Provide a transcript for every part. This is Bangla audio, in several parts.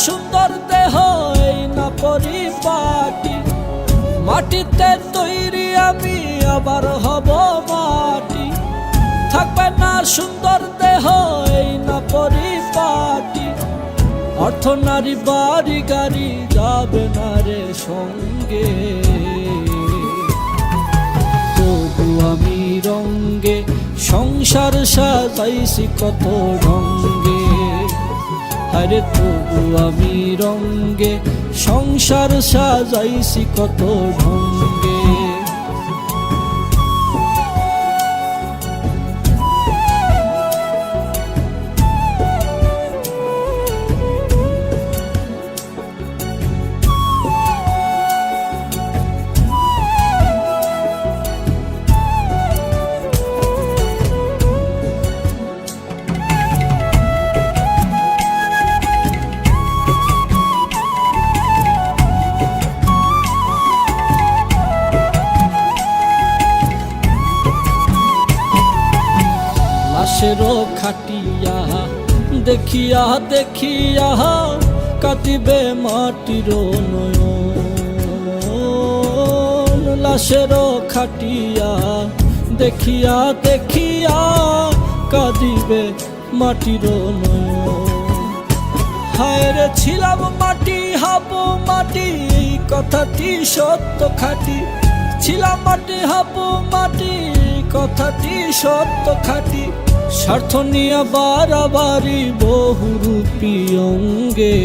সুন্দর দেহ এই না পরিপাটি, মাটিতে তৈরি আমি আবার হব মাটি। থাকবে না সুন্দর দেহ এই না পরিপাটি, অর্থ নারী বাড়ি গাড়ি যাবে না রে সঙ্গে। তবু আমি রঙ্গে সংসার সাজাইছি কত ঢঙ্গে, আরে তবু আমি রঙ্গে সংসার সাজাইছি কত ঢঙ্গে। লাশেরও খাটিয়া দেখিয়া দেখিয়া কাটিবে মাটির নয়ন। লাশেরও খাটিয়া দেখিয়া দেখিয়া কাঁদিবে মাটির নয়ন। হায় রে ছিলাম মাটি হাবো মাটি, এই কথাটি সত্য খাঁটি। ছিলাম মাটি হাবো মাটি, কথাটি সত্য খাঁটি। স্বার্থ নিয়ে বাড়াবাড়ি বহুরূপী অঙ্গে,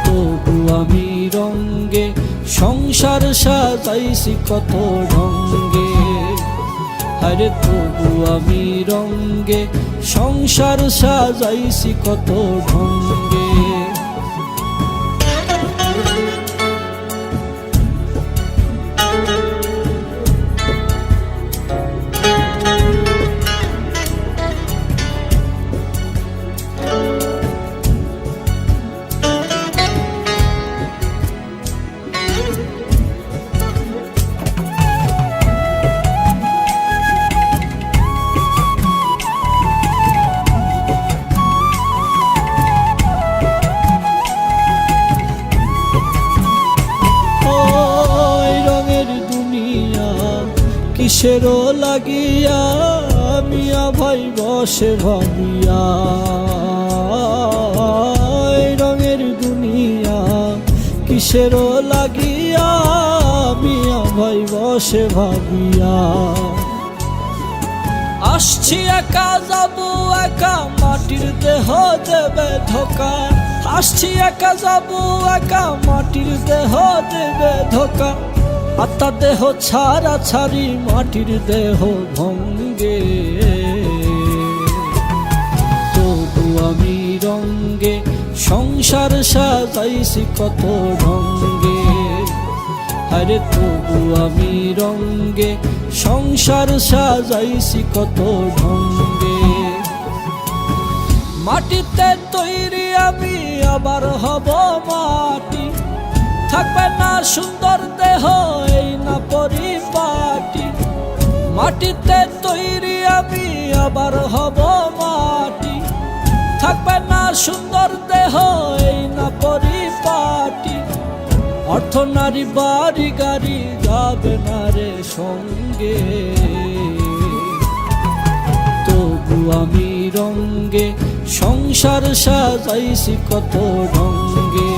তবু আমি রঙ্গে সংসার সাজাইছি কত ঢঙ্গে। আরে তবু আমি রঙ্গে সংসার সাজাইছি কত ঢঙ্গে। কিসেরও লাগিয়া মিয়া ভাই বসে ভাবিয়া, রঙের দুনিয়া কিসেরও লাগিয়া মিয়া ভাই বসে ভাবিয়া। আসছি একা যাবো একা মাটির দেহ দেবে ধোকা। আসছি একা যাবো একা মাটির দেহ দেবে ধোকা। আত্মা দেহ ছাড়া ছাড়ি মাটির দেহ ভঙ্গে, তবু আমি রঙ্গে সংসার সাজাইছি কত ঢঙ্গে। আরে তবু আমি রঙ্গে সংসার সাজাইছি কত ঢঙ্গে। মাটিতে তৈরি আমি আবার হব মাটি, থাকবে না সুন্দর দেহ এই না পরিপাটি। মাটিতে তৈরি আমি আবার হব মাটি, থাকবে না সুন্দর দেহ এই না পরিপাটি। অর্থ নারী বাড়ি গাড়ি যাবে না রে সঙ্গে, তবু আমি রঙ্গে সংসার সাজাইছি কত ঢঙ্গে।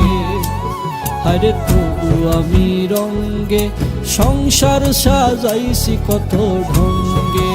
আরে তবু আমি রঙ্গে সংসার সাজাইছি কত ঢঙ্গে।